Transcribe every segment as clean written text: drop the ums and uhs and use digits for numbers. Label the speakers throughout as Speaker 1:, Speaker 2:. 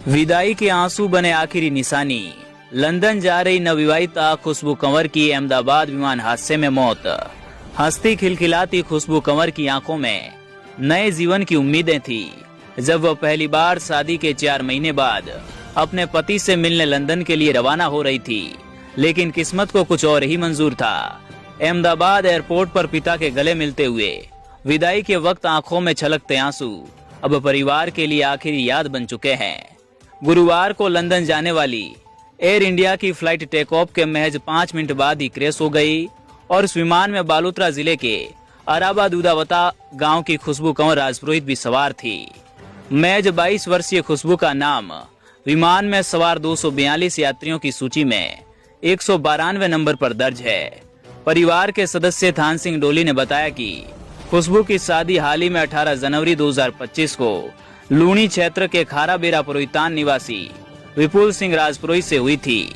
Speaker 1: विदाई के आंसू बने आखिरी निशानी। लंदन जा रही नवविवाहिता खुशबू कंवर की अहमदाबाद विमान हादसे में मौत। हंसती खिलखिलाती खुशबू कंवर की आंखों में नए जीवन की उम्मीदें थी जब वह पहली बार शादी के 4 महीने बाद अपने पति से मिलने लंदन के लिए रवाना हो रही थी। लेकिन किस्मत को कुछ और ही मंजूर था। अहमदाबाद एयरपोर्ट पर पिता के गले मिलते हुए विदाई के वक्त आंखों में छलकते आंसू अब परिवार के लिए आखिरी याद बन चुके हैं। गुरुवार को लंदन जाने वाली एयर इंडिया की फ्लाइट टेक ऑफ के महज 5 मिनट बाद ही क्रैश हो गई और इस विमान में बालोतरा जिले के अराबा दूधावता गांव की खुशबू कंवर राजपुरोहित भी सवार थी। महज 22 वर्षीय खुशबू का नाम विमान में सवार 242 यात्रियों की सूची में 192 नंबर पर दर्ज है। परिवार के सदस्य थान सिंह डोली ने बताया कि खुशबू की शादी हाल ही में 18 जनवरी 2025 को लूणी क्षेत्र के खारा बेरा पुरोहितान निवासी विपुल सिंह राजपुरोहित से हुई थी,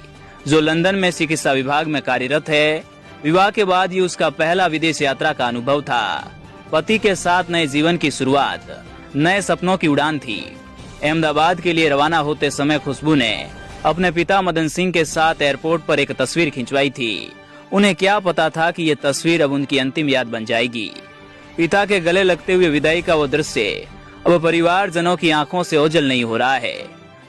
Speaker 1: जो लंदन में चिकित्सा विभाग में कार्यरत है। विवाह के बाद ये उसका पहला विदेश यात्रा का अनुभव था। पति के साथ नए जीवन की शुरुआत, नए सपनों की उड़ान थी। अहमदाबाद के लिए रवाना होते समय खुशबू ने अपने पिता मदन सिंह के साथ एयरपोर्ट पर एक तस्वीर खिंचवाई थी। उन्हें क्या पता था कि ये तस्वीर अब उनकी अंतिम याद बन जाएगी। पिता के गले लगते हुए विदाई का वो दृश्य अब परिवारजनों की आंखों से ओझल नहीं हो रहा है।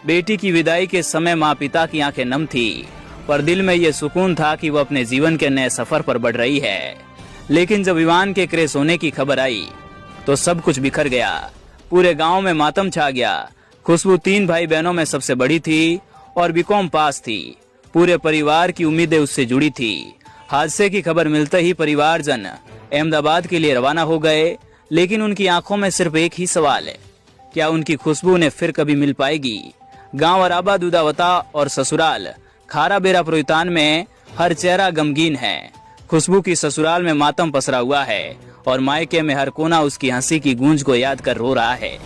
Speaker 1: बेटी की विदाई के समय माँ पिता की आंखें नम थी, पर दिल में ये सुकून था कि वो अपने जीवन के नए सफर पर बढ़ रही है। लेकिन जब विमान के क्रैश होने की खबर आई तो सब कुछ बिखर गया। पूरे गांव में मातम छा गया। खुशबू 3 भाई बहनों में सबसे बड़ी थी और बीकॉम पास थी। पूरे परिवार की उम्मीदें उससे जुड़ी थी। हादसे की खबर मिलते ही परिवारजन अहमदाबाद के लिए रवाना हो गए, लेकिन उनकी आंखों में सिर्फ एक ही सवाल है, क्या उनकी खुशबू ने फिर कभी मिल पाएगी। गांव अराबा दूधावता और ससुराल खारा बेरा पुरोहितान में हर चेहरा गमगीन है। खुशबू की ससुराल में मातम पसरा हुआ है और मायके में हर कोना उसकी हंसी की गूंज को याद कर रो रहा है।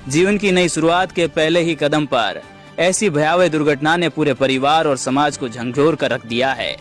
Speaker 1: जीवन की नई शुरुआत के पहले ही कदम पर ऐसी भयावह दुर्घटना ने पूरे परिवार और समाज को झंझोर कर रख दिया है।